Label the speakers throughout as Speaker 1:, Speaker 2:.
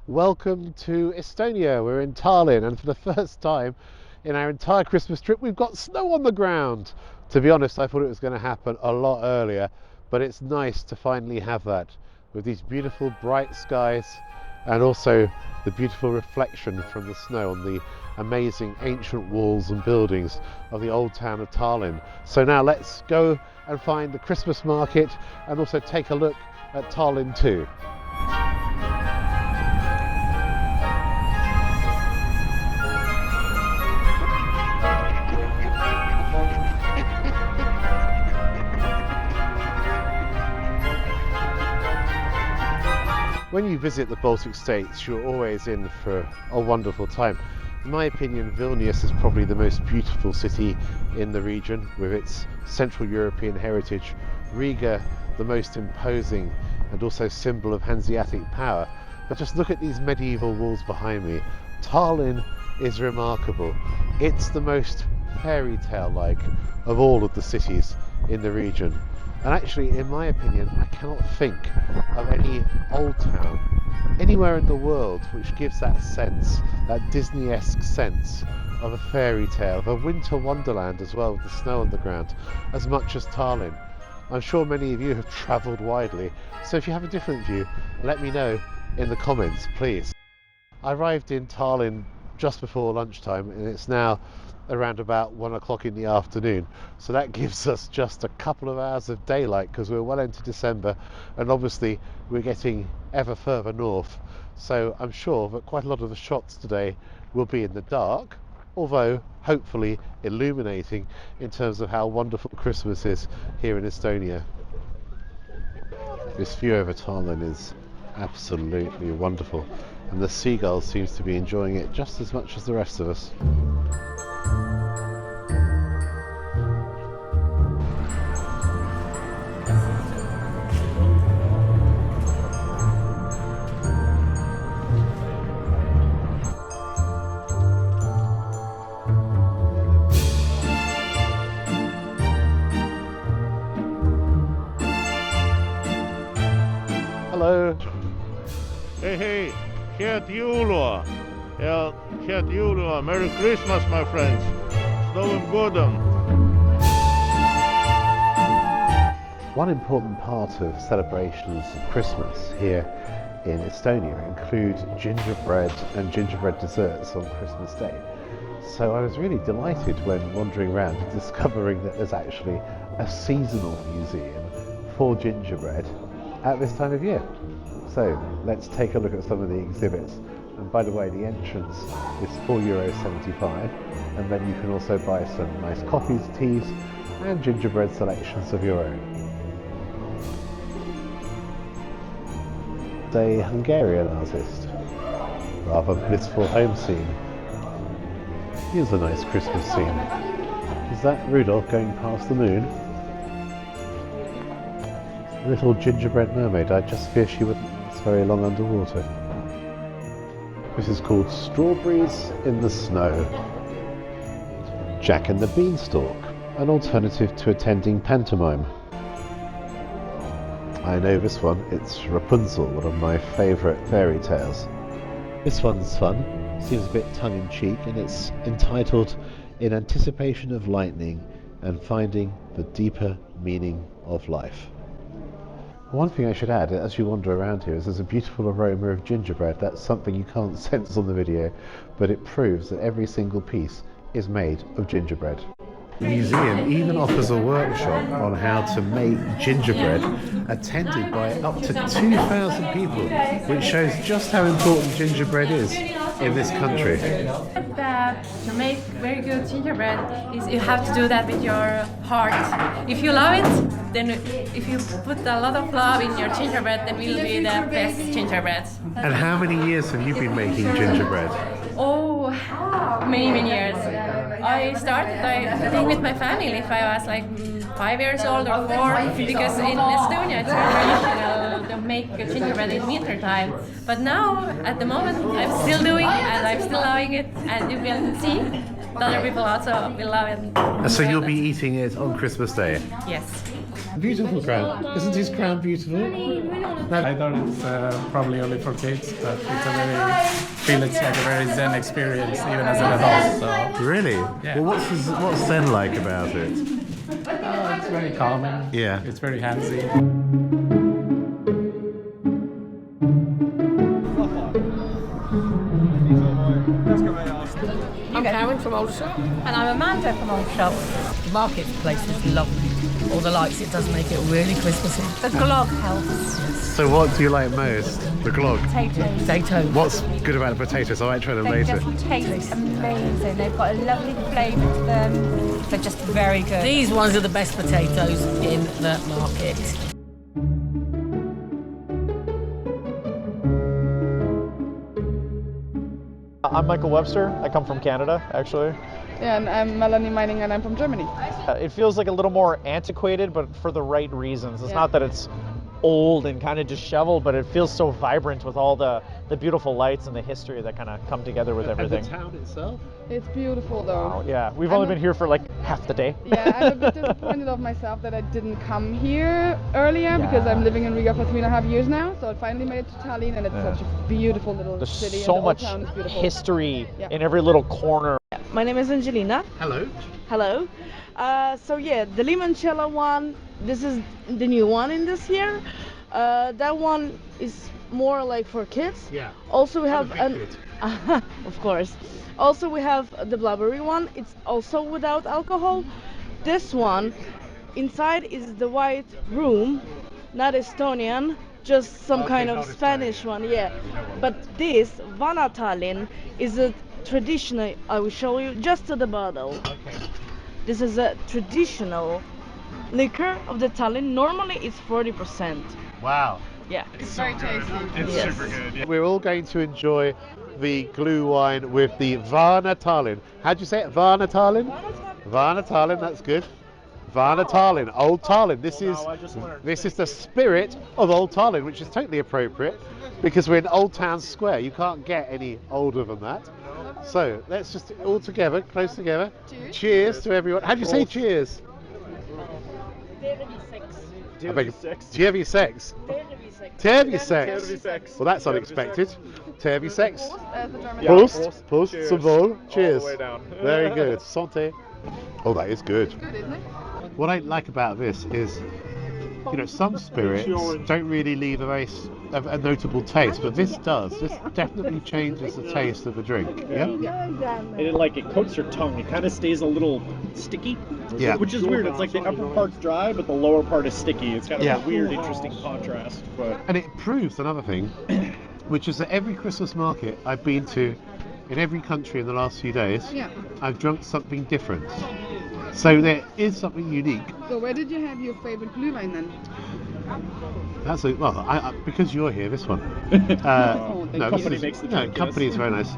Speaker 1: Welcome to Estonia. We're in Tallinn, and for the first time in our entire Christmas trip we've got snow on the ground. To be honest, I thought it was going to happen a lot earlier, but it's nice to finally have that with these beautiful bright skies and also the beautiful reflection from the snow on the amazing ancient walls and buildings of the old town of Tallinn. So now let's go and find the Christmas market and also take a look at Tallinn too. When you visit the Baltic states, you're always in for a wonderful time. In my opinion, Vilnius is probably the most beautiful city in the region with its Central European heritage, Riga the most imposing and also symbol of Hanseatic power. But just look at these medieval walls behind me. Tallinn is remarkable. It's the most fairy tale-like of all of the cities in the region. And actually, in my opinion, I cannot think of any old town anywhere in the world which gives that sense, that Disney-esque sense of a fairy tale, of a winter wonderland as well, with the snow on the ground, as much as Tallinn. I'm sure many of you have travelled widely, so if you have a different view, let me know in the comments, please. I arrived in Tallinn just before lunchtime, and it's now around about 1 o'clock in the afternoon, so that gives us just a couple of hours of daylight because we're well into December, and obviously we're getting ever further north, so I'm sure that quite a lot of the shots today will be in the dark, although hopefully illuminating in terms of how wonderful Christmas is here in Estonia. This view over Tallinn is absolutely wonderful, and the seagulls seems to be enjoying it just as much as the rest of us. Hello.
Speaker 2: Hey, head jõulua ja head jõulua. Merry Christmas, my friends. S Novim Godom.
Speaker 1: One important part of celebrations of Christmas here in Estonia include gingerbread and gingerbread desserts on Christmas Day. So I was really delighted when wandering around and discovering that there's actually a seasonal museum for gingerbread at this time of year. So let's take a look at some of the exhibits. And by the way, the entrance is €4.75, and then you can also buy some nice coffees, teas and gingerbread selections of your own. A Hungarian artist, rather blissful home scene. Here's a nice Christmas scene. Is that Rudolph going past the moon? Little gingerbread mermaid. I just fear she wouldn't last very long underwater. This is called Strawberries in the Snow. Jack and the Beanstalk, an alternative to attending pantomime. I know this one, it's Rapunzel, one of my favourite fairy tales. This one's fun, seems a bit tongue-in-cheek, and it's entitled In Anticipation of Lightning and Finding the Deeper Meaning of Life. One thing I should add as you wander around here is there's a beautiful aroma of gingerbread. That's something you can't sense on the video, but it proves that every single piece is made of gingerbread. The museum even offers a workshop on how to make gingerbread, attended by up to 2,000 people, which shows just how important gingerbread is in this country.
Speaker 3: To make very good gingerbread is you have to do that with your heart. If you love it, then if you put a lot of love in your gingerbread, then it will be the best gingerbread.
Speaker 1: And how many years have you been making gingerbread?
Speaker 3: Oh, many years. I started, I think, with my family if I was like 5 years old or 4, because in Estonia it's very traditional to make gingerbread in winter time. But now, at the moment, I'm still doing it and I'm still loving it, and you will see other people also will love it.
Speaker 1: So you'll be eating it on Christmas Day?
Speaker 3: Yes.
Speaker 1: Beautiful crown. Isn't his crown beautiful?
Speaker 4: I thought it's probably only for kids, but it's like a very zen experience, even as an adult. So
Speaker 1: Really?
Speaker 4: Yeah.
Speaker 1: Well, what's Zen like about it?
Speaker 4: it's very calming.
Speaker 1: Yeah.
Speaker 4: It's very handsy.
Speaker 5: I'm Karen from Old Shop.
Speaker 3: And I'm Amanda from Old Shop.
Speaker 5: The marketplace is lovely. All the lights, it does make it really Christmassy.
Speaker 3: The glog helps.
Speaker 1: So what do you like most? The glog?
Speaker 3: Potatoes.
Speaker 5: Potato.
Speaker 1: What's good about the potatoes? I might try them
Speaker 3: They
Speaker 1: later.
Speaker 3: just taste amazing. They've got a lovely flavour to them. They're just very good.
Speaker 5: These ones are the best potatoes in the market.
Speaker 6: I'm Michael Webster. I come from Canada, actually.
Speaker 7: Yeah, and I'm Melanie Meining and I'm from Germany.
Speaker 6: It feels like a little more antiquated, but for the right reasons. It's
Speaker 7: Yeah.
Speaker 6: not that it's old and kind of disheveled, but it feels so vibrant with all the beautiful lights and the history that kind of come together with everything.
Speaker 1: town itself?
Speaker 7: It's beautiful though.
Speaker 6: Oh, yeah, we've only been here for like half the day.
Speaker 7: Yeah, I'm a bit disappointed of myself that I didn't come here earlier because I'm living in Riga for 3.5 years now. So I finally made it to Tallinn and it's such a beautiful little
Speaker 6: There's
Speaker 7: city.
Speaker 6: so
Speaker 7: and the old
Speaker 6: much
Speaker 7: town is beautiful.
Speaker 6: history
Speaker 7: Yeah.
Speaker 6: in every little corner.
Speaker 8: My name is Angelina.
Speaker 1: Hello.
Speaker 8: Hello. So yeah, the limoncello one. This is the new one in this year. That one is more like for kids.
Speaker 1: Yeah.
Speaker 8: Also we have
Speaker 1: I'm a big
Speaker 8: an, of course. Also we have the blueberry one. It's also without alcohol. This one, inside is the white room, not Estonian, just some
Speaker 1: Okay,
Speaker 8: kind
Speaker 1: not
Speaker 8: of Spanish one. Yeah. But this Vana Tallinn is a traditional. I will show you just to the bottle.
Speaker 1: Okay.
Speaker 8: This is a traditional liquor of the Tallinn. Normally it's 40%.
Speaker 1: Wow.
Speaker 8: Yeah.
Speaker 7: It's very tasty.
Speaker 1: It's
Speaker 8: Yes.
Speaker 1: super good. We're all going to enjoy the glue wine with the Vana Tallinn. How do you say it? Vana Tallinn? Vana Tallinn, that's good. Vana Tallinn, Old Tallinn. This is the spirit of Old Tallinn, which is totally appropriate because we're in Old Town Square. You can't get any older than that. So let's just all together, close together. Cheers to everyone. How do you say cheers? I beg- Tervi sex. Tervi sex. Well, that's unexpected. Tervi sex.
Speaker 7: As the German
Speaker 1: Prost. Prost. Zum Wohl. Cheers.
Speaker 6: way down.
Speaker 1: Very good. Santé. Oh, that is good.
Speaker 7: good, isn't it?
Speaker 1: What I like about this is, some spirits don't really leave a notable taste, but this does. This definitely changes the taste of the drink. Yeah.
Speaker 6: It coats your tongue. It kind of stays a little sticky.
Speaker 1: Yeah.
Speaker 6: Which is weird. It's like the upper part's dry, but the lower part is sticky. It's kind of
Speaker 1: Yeah.
Speaker 6: a weird, interesting contrast. But
Speaker 1: And it proves another thing, which is that every Christmas market I've been to in every country in the last few days,
Speaker 7: Yeah.
Speaker 1: I've drunk something different. So there is something unique.
Speaker 7: So where did you have your favorite glühwein then?
Speaker 1: That's because you're here. This one.
Speaker 7: Oh, thank you.
Speaker 6: Company makes the drink,
Speaker 1: company
Speaker 6: yes.
Speaker 1: is very nice.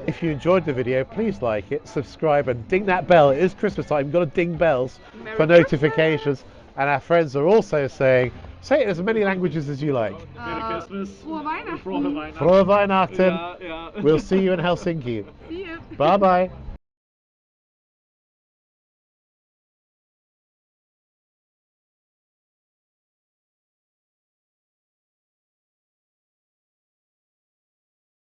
Speaker 1: If you enjoyed the video, please like it, subscribe, and ding that bell. It is Christmas time. You've got to ding bells for notifications. And our friends are also saying, say it in as many languages as you like.
Speaker 7: Frohe Weihnachten.
Speaker 1: Frohe Weihnachten. We'll see you in Helsinki.
Speaker 7: See you.
Speaker 1: Bye bye.